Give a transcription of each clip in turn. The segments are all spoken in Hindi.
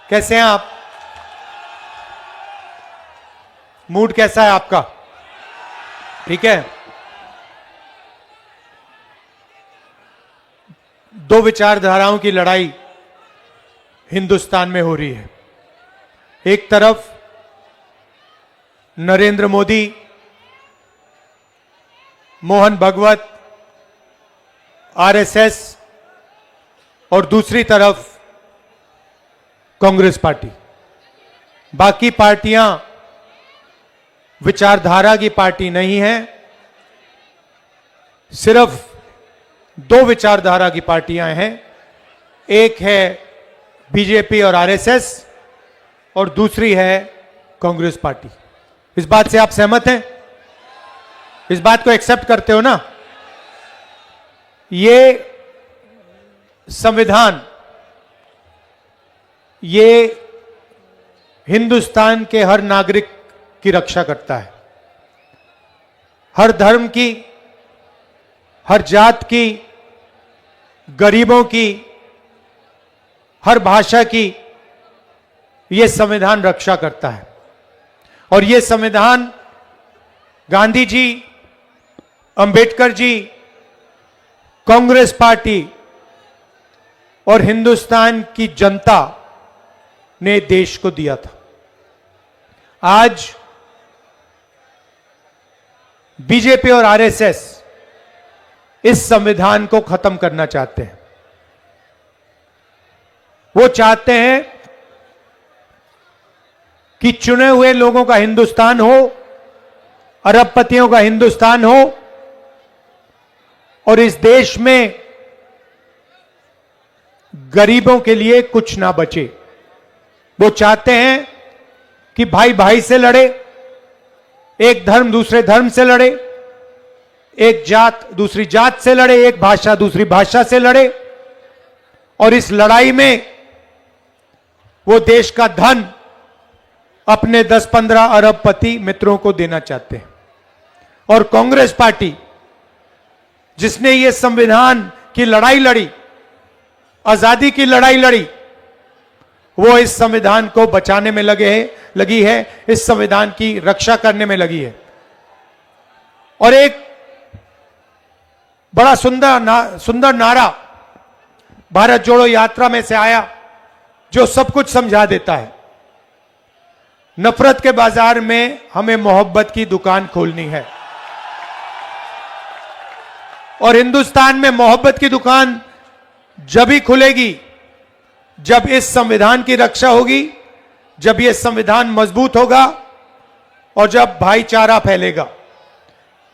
कैसे हैं आप? मूड कैसा है आपका? ठीक है। दो विचारधाराओं की लड़ाई हिंदुस्तान में हो रही है। एक तरफ नरेंद्र मोदी, मोहन भगवत, आरएसएस और दूसरी तरफ कांग्रेस पार्टी। बाकी पार्टियां विचारधारा की पार्टी नहीं है, सिर्फ दो विचारधारा की पार्टियां हैं। एक है बीजेपी और आरएसएस और दूसरी है कांग्रेस पार्टी। इस बात से आप सहमत हैं? इस बात को एक्सेप्ट करते हो ना? ये संविधान, ये हिंदुस्तान के हर नागरिक की रक्षा करता है। हर धर्म की, हर जात की, गरीबों की, हर भाषा की यह संविधान रक्षा करता है। और यह संविधान गांधी जी, अंबेडकर जी, कांग्रेस पार्टी और हिंदुस्तान की जनता ने देश को दिया था। आज बीजेपी और आरएसएस इस संविधान को खत्म करना चाहते हैं। वो चाहते हैं कि चुने हुए लोगों का हिंदुस्तान हो, अरबपतियों का हिंदुस्तान हो और इस देश में गरीबों के लिए कुछ ना बचे। वो चाहते हैं कि भाई भाई से लड़े, एक धर्म दूसरे धर्म से लड़े, एक जात दूसरी जात से लड़े, एक भाषा दूसरी भाषा से लड़े और इस लड़ाई में वो देश का धन अपने 10-15 अरबपति मित्रों को देना चाहते हैं। और कांग्रेस पार्टी, जिसने ये संविधान की लड़ाई लड़ी, आजादी की लड़ाई लड़ी, वो इस संविधान को बचाने में लगी है, इस संविधान की रक्षा करने में लगी है। और एक बड़ा सुंदर नारा भारत जोड़ो यात्रा में से आया जो सब कुछ समझा देता है। नफरत के बाजार में हमें मोहब्बत की दुकान खोलनी है। और हिंदुस्तान में मोहब्बत की दुकान जब ही खुलेगी जब इस संविधान की रक्षा होगी, जब यह संविधान मजबूत होगा और जब भाईचारा फैलेगा।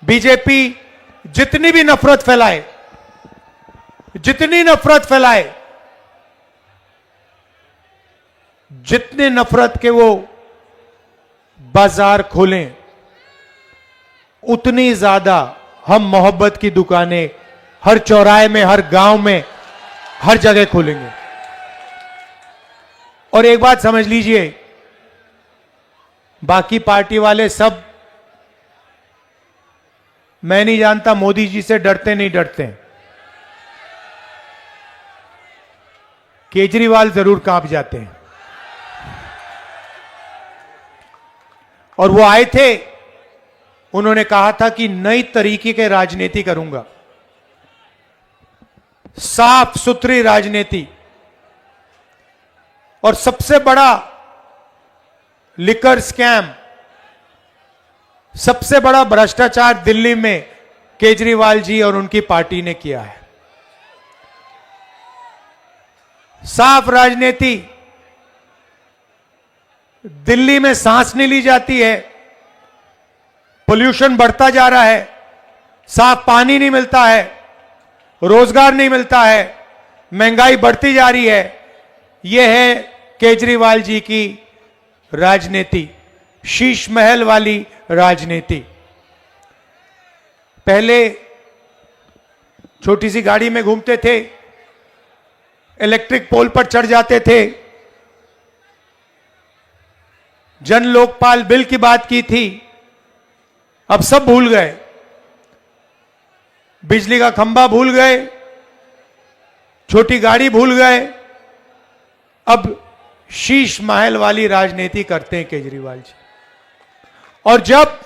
बीजेपी जितनी भी नफरत फैलाए, जितनी नफरत फैलाए, जितने नफरत के वो बाजार खोलें, उतनी ज्यादा हम मोहब्बत की दुकानें हर चौराहे में, हर गांव में, हर जगह खोलेंगे। और एक बात समझ लीजिए, बाकी पार्टी वाले सब, मैं नहीं जानता मोदी जी से डरते नहीं डरते हैं। केजरीवाल जरूर कांप जाते हैं। और वो आए थे, उन्होंने कहा था कि नई तरीके के राजनीति करूंगा, साफ सुथरी राजनीति। और सबसे बड़ा लिकर स्कैम, सबसे बड़ा भ्रष्टाचार दिल्ली में केजरीवाल जी और उनकी पार्टी ने किया है। साफ राजनीति। दिल्ली में सांस नहीं ली जाती है, पोल्यूशन बढ़ता जा रहा है, साफ पानी नहीं मिलता है, रोजगार नहीं मिलता है, महंगाई बढ़ती जा रही है। यह है केजरीवाल जी की राजनीति, शीश महल वाली राजनीति। पहले छोटी सी गाड़ी में घूमते थे, इलेक्ट्रिक पोल पर चढ़ जाते थे, जन लोकपाल बिल की बात की थी, अब सब भूल गए। बिजली का खंभा भूल गए, छोटी गाड़ी भूल गए, अब शीश महल वाली राजनीति करते हैं केजरीवाल जी। और जब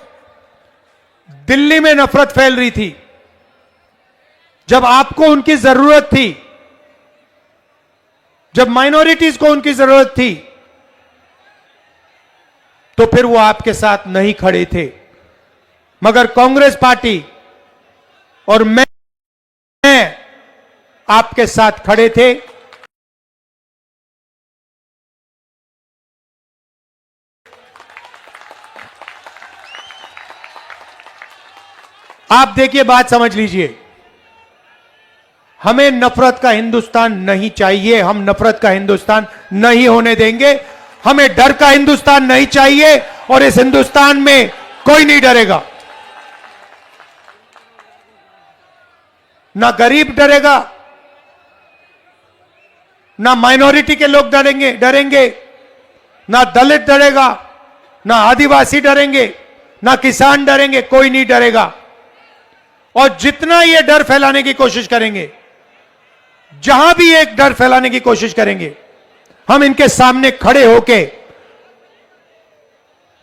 दिल्ली में नफरत फैल रही थी, जब आपको उनकी जरूरत थी, जब माइनॉरिटीज को उनकी जरूरत थी, तो फिर वो आपके साथ नहीं खड़े थे। मगर कांग्रेस पार्टी और मैं आपके साथ खड़े थे। आप देखिए, बात समझ लीजिए, हमें नफरत का हिंदुस्तान नहीं चाहिए। हम नफरत का हिंदुस्तान नहीं होने देंगे। हमें डर का हिंदुस्तान नहीं चाहिए, और इस हिंदुस्तान में कोई नहीं डरेगा। ना गरीब डरेगा, ना माइनॉरिटी के लोग डरेंगे, ना दलित डरेगा, ना आदिवासी डरेंगे, ना किसान डरेंगे, कोई नहीं डरेगा। और जितना ये डर फैलाने की कोशिश करेंगे, जहां भी एक डर फैलाने की कोशिश करेंगे, हम इनके सामने खड़े होके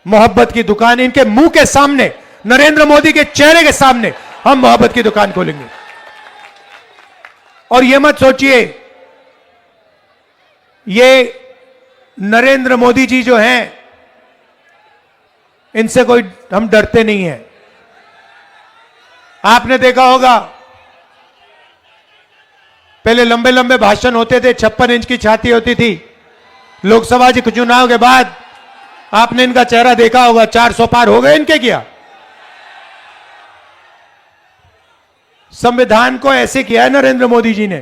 मोहब्बत की दुकान, इनके मुंह के सामने, नरेंद्र मोदी के चेहरे के सामने हम मोहब्बत की दुकान खोलेंगे। और यह मत सोचिए, ये नरेंद्र मोदी जी जो हैं, इनसे कोई हम डरते नहीं हैं। आपने देखा होगा, पहले लंबे लंबे भाषण होते थे, 56 इंच की छाती होती थी। लोकसभा के चुनाव के बाद आपने इनका चेहरा देखा होगा, 400 पार हो गए इनके। क्या संविधान को ऐसे किया है नरेंद्र मोदी जी ने।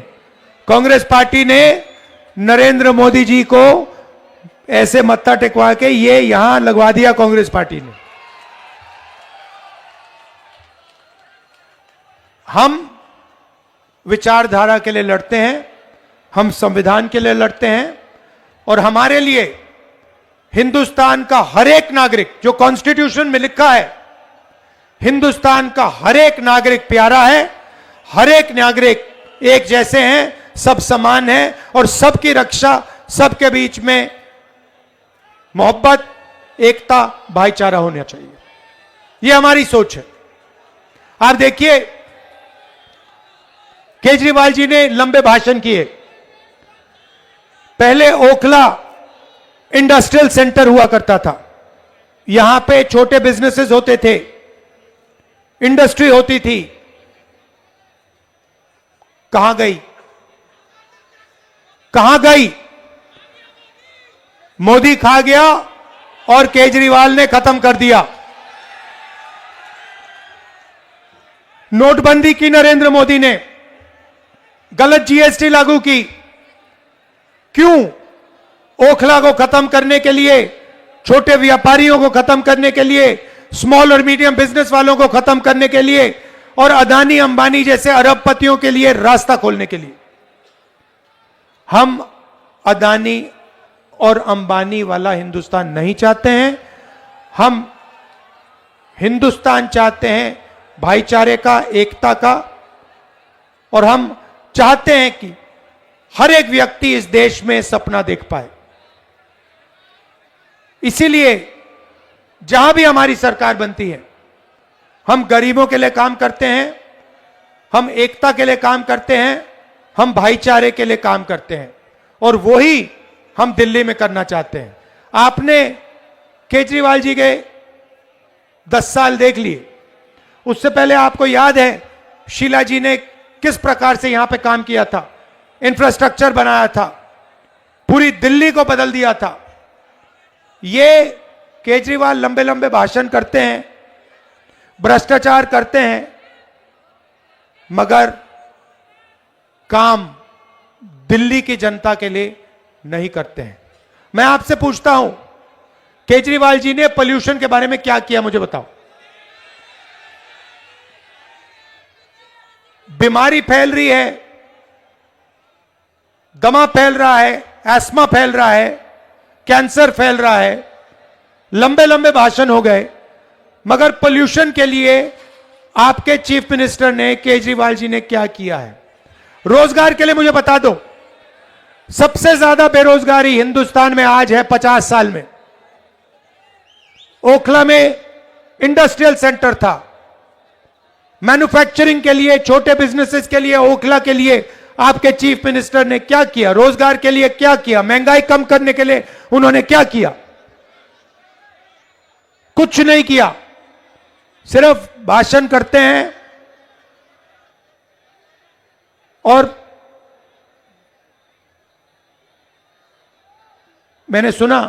कांग्रेस पार्टी ने नरेंद्र मोदी जी को ऐसे मत्था टेकवा के ये यहां लगवा दिया कांग्रेस पार्टी ने। हम विचारधारा के लिए लड़ते हैं, हम संविधान के लिए लड़ते हैं, और हमारे लिए हिंदुस्तान का हर एक नागरिक, जो कॉन्स्टिट्यूशन में लिखा है, हिंदुस्तान का हर एक नागरिक प्यारा है। हर एक नागरिक एक जैसे हैं, सब समान हैं, और सबकी रक्षा, सबके बीच में मोहब्बत, एकता, भाईचारा होना चाहिए। यह हमारी सोच है। आप देखिए, केजरीवाल जी ने लंबे भाषण किए। पहले ओखला इंडस्ट्रियल सेंटर हुआ करता था, यहां पे छोटे बिजनेसेस होते थे, इंडस्ट्री होती थी। कहां गई? कहां गई? मोदी खा गया और केजरीवाल ने खत्म कर दिया। नोटबंदी की नरेंद्र मोदी ने, गलत जीएसटी लागू की। क्यों? ओखला को खत्म करने के लिए, छोटे व्यापारियों को खत्म करने के लिए, स्मॉल और मीडियम बिजनेस वालों को खत्म करने के लिए, और अदानी अंबानी जैसे अरबपतियों के लिए रास्ता खोलने के लिए। हम अदानी और अंबानी वाला हिंदुस्तान नहीं चाहते हैं। हम हिंदुस्तान चाहते हैं भाईचारे का, एकता का, और हम चाहते हैं कि हर एक व्यक्ति इस देश में सपना देख पाए। इसीलिए जहां भी हमारी सरकार बनती है, हम गरीबों के लिए काम करते हैं, हम एकता के लिए काम करते हैं, हम भाईचारे के लिए काम करते हैं, और वही हम दिल्ली में करना चाहते हैं। आपने केजरीवाल जी के 10 साल देख लिए। उससे पहले आपको याद है शीला जी ने किस प्रकार से यहां पे काम किया था, इंफ्रास्ट्रक्चर बनाया था, पूरी दिल्ली को बदल दिया था। ये केजरीवाल लंबे लंबे भाषण करते हैं, भ्रष्टाचार करते हैं, मगर काम दिल्ली की जनता के लिए नहीं करते हैं। मैं आपसे पूछता हूं, केजरीवाल जी ने पोल्यूशन के बारे में क्या किया, मुझे बताओ। बीमारी फैल रही है, दमा फैल रहा है, एस्मा फैल रहा है, कैंसर फैल रहा है। लंबे लंबे भाषण हो गए, मगर पोल्यूशन के लिए आपके चीफ मिनिस्टर ने, केजरीवाल जी ने क्या किया है? रोजगार के लिए मुझे बता दो, सबसे ज्यादा बेरोजगारी हिंदुस्तान में आज है 50 साल में। ओखला में इंडस्ट्रियल सेंटर था, मैन्युफैक्चरिंग के लिए, छोटे बिजनेसेस के लिए, ओखला के लिए आपके चीफ मिनिस्टर ने क्या किया? रोजगार के लिए क्या किया? महंगाई कम करने के लिए उन्होंने क्या किया? कुछ नहीं किया, सिर्फ भाषण करते हैं। और मैंने सुना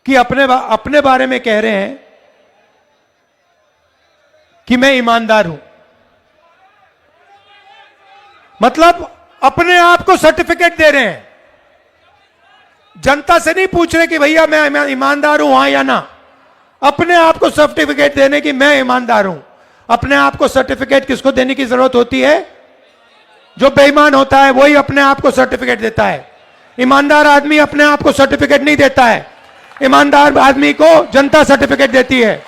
कि अपने बारे में कह रहे हैं कि मैं ईमानदार हूं। मतलब अपने आप को सर्टिफिकेट दे रहे हैं, जनता से नहीं पूछ रहे कि भैया मैं ईमानदार हूं, हां या ना। अपने आप को सर्टिफिकेट देने की मैं ईमानदार हूं। अपने आप को सर्टिफिकेट किसको देने की जरूरत होती है? जो बेईमान होता है वही अपने आप को सर्टिफिकेट देता है। ईमानदार आदमी अपने आप को सर्टिफिकेट नहीं देता है। ईमानदार आदमी को जनता सर्टिफिकेट देती है,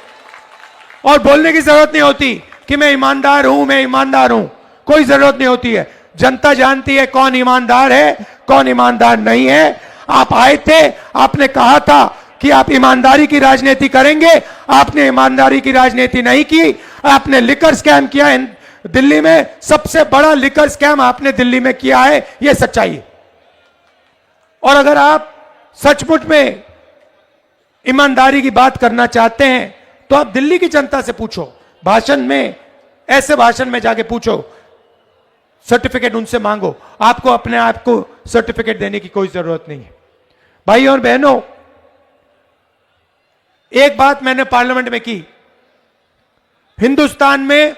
और बोलने की जरूरत नहीं होती कि मैं ईमानदार हूं, मैं ईमानदार हूं। कोई जरूरत नहीं होती है। जनता जानती है कौन ईमानदार है, कौन ईमानदार नहीं है। आप आए थे, आपने कहा था कि आप ईमानदारी की राजनीति करेंगे, आपने ईमानदारी की राजनीति नहीं की। आपने लिकर स्कैम किया दिल्ली में, सबसे बड़ा लिकर स्कैम आपने दिल्ली में किया है, यह सच्चाई है। और अगर आप सचमुच में ईमानदारी की बात करना चाहते हैं तो आप दिल्ली की जनता से पूछो, भाषण में, ऐसे भाषण में जाके पूछो, सर्टिफिकेट उनसे मांगो। आपको अपने आप को सर्टिफिकेट देने की कोई जरूरत नहीं है। भाई और बहनों, एक बात मैंने पार्लियामेंट में की, हिंदुस्तान में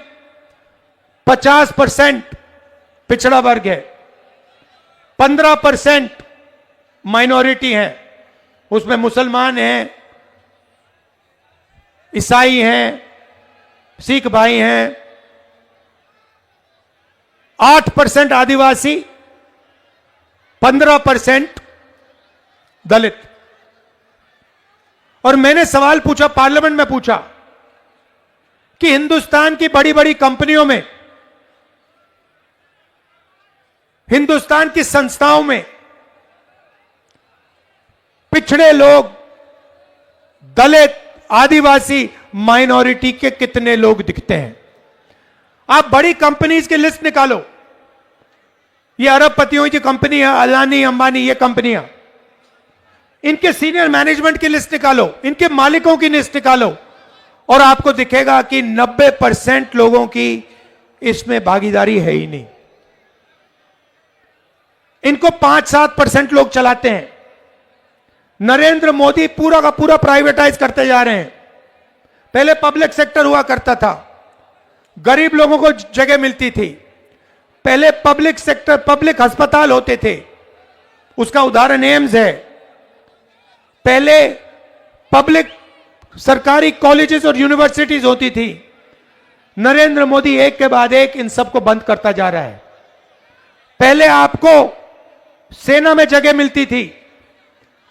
50% पिछड़ा वर्ग है, 15% माइनॉरिटी है। उसमें मुसलमान हैं, ईसाई हैं, सिख भाई हैं, 8% आदिवासी, 15% दलित। और मैंने सवाल पूछा, पार्लियामेंट में पूछा कि हिंदुस्तान की बड़ी बड़ी कंपनियों में, हिंदुस्तान की संस्थाओं में पिछड़े लोग, दलित, आदिवासी, माइनॉरिटी के कितने लोग दिखते हैं? आप बड़ी कंपनीज की लिस्ट निकालो। ये अरबपतियों की कंपनी है, अदानी, अंबानी, ये कंपनियां, इनके सीनियर मैनेजमेंट की लिस्ट निकालो, इनके मालिकों की लिस्ट निकालो, और आपको दिखेगा कि 90% लोगों की इसमें भागीदारी है ही नहीं। इनको 5-7% लोग चलाते हैं। नरेंद्र मोदी पूरा का पूरा प्राइवेटाइज करते जा रहे हैं। पहले पब्लिक सेक्टर हुआ करता था, गरीब लोगों को जगह मिलती थी। पहले पब्लिक सेक्टर, पब्लिक अस्पताल होते थे, उसका उदाहरण एम्स है। पहले पब्लिक सरकारी कॉलेजेस और यूनिवर्सिटीज होती थी। नरेंद्र मोदी एक के बाद एक इन सबको बंद करता जा रहा है। पहले आपको सेना में जगह मिलती थी,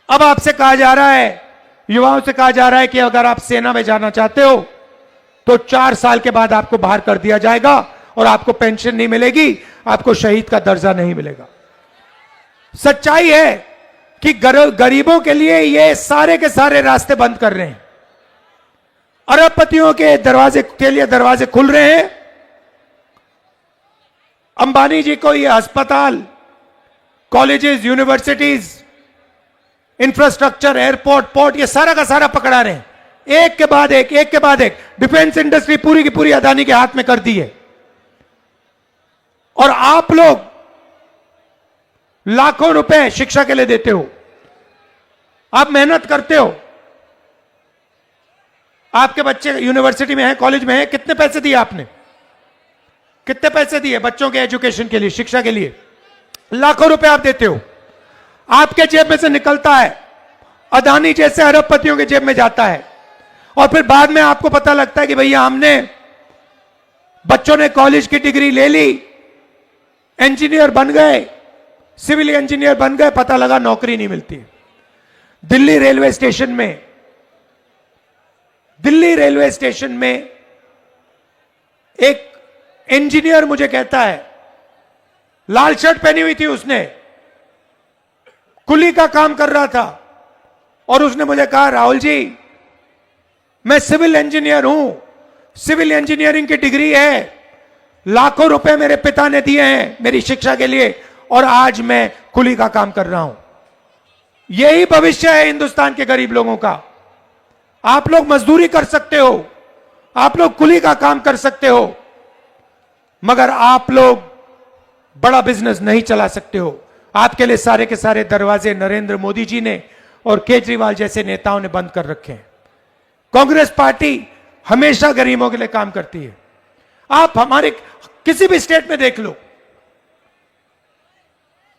अब आपसे कहा जा रहा है, युवाओं से कहा जा रहा है कि अगर आप सेना में जाना चाहते हो तो 4 साल के बाद आपको बाहर कर दिया जाएगा और आपको पेंशन नहीं मिलेगी, आपको शहीद का दर्जा नहीं मिलेगा। सच्चाई है कि गरीबों के लिए ये सारे के सारे रास्ते बंद कर रहे हैं। अरबपतियों के दरवाजे के लिए दरवाजे खुल रहे हैं। अंबानी जी को ये अस्पताल, colleges, universities, infrastructure, airport, port, ये सारा का सारा पकड़ा रहे हैं। एक के बाद एक, एक के बाद एक। डिफेंस इंडस्ट्री पूरी की पूरी अदानी के हाथ में कर दी है। और आप लोग लाखों रुपए शिक्षा के लिए देते हो, आप मेहनत करते हो, आपके बच्चे यूनिवर्सिटी में हैं, कॉलेज में हैं, कितने पैसे दिए आपने? कितने पैसे दिए बच्चों के एजुकेशन के लिए, शिक्षा के लिए? लाखों रुपए आप देते हो, आपके जेब में से निकलता है, अदानी जैसे अरबपतियों के जेब में जाता है। और फिर बाद में आपको पता लगता है कि भैया हमने, बच्चों ने कॉलेज की डिग्री ले ली, इंजीनियर बन गए, सिविल इंजीनियर बन गए, पता लगा नौकरी नहीं मिलती। दिल्ली रेलवे स्टेशन में, एक इंजीनियर मुझे कहता है लाल शर्ट पहनी हुई थी उसने, कुली का काम कर रहा था और उसने मुझे कहा, राहुल जी मैं सिविल इंजीनियर हूं, सिविल इंजीनियरिंग की डिग्री है, लाखों रुपए मेरे पिता ने दिए हैं मेरी शिक्षा के लिए और आज मैं कुली का काम कर रहा हूं। यही भविष्य है हिंदुस्तान के गरीब लोगों का। आप लोग मजदूरी कर सकते हो, आप लोग कुली का काम कर सकते हो, मगर आप लोग बड़ा बिजनेस नहीं चला सकते हो। आपके लिए सारे के सारे दरवाजे नरेंद्र मोदी जी ने और केजरीवाल जैसे नेताओं ने बंद कर रखे हैं। कांग्रेस पार्टी हमेशा गरीबों के लिए काम करती है। आप हमारे किसी भी स्टेट में देख लो,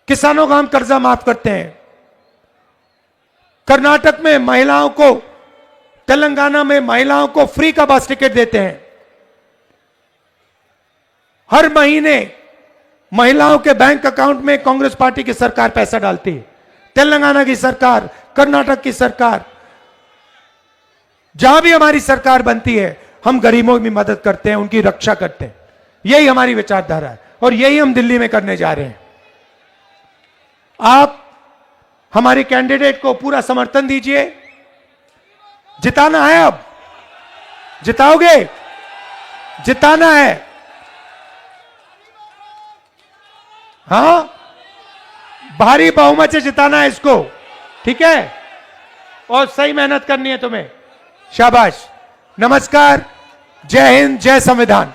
किसानों का हम कर्जा माफ करते हैं, कर्नाटक में महिलाओं को, तेलंगाना में महिलाओं को फ्री का बस टिकट देते हैं, हर महीने महिलाओं के बैंक अकाउंट में कांग्रेस पार्टी की सरकार पैसा डालती है। तेलंगाना की सरकार, कर्नाटक की सरकार, जहां भी हमारी सरकार बनती है हम गरीबों की मदद करते हैं, उनकी रक्षा करते हैं। यही हमारी विचारधारा है और यही हम दिल्ली में करने जा रहे हैं। आप हमारे कैंडिडेट को पूरा समर्थन दीजिए, जिताना है, अब जिताओगे, जिताना है, हां, भारी बहुमत से जिताना है इसको, ठीक है, और सही मेहनत करनी है तुम्हें। शाबाश, नमस्कार, जय हिंद, जय संविधान।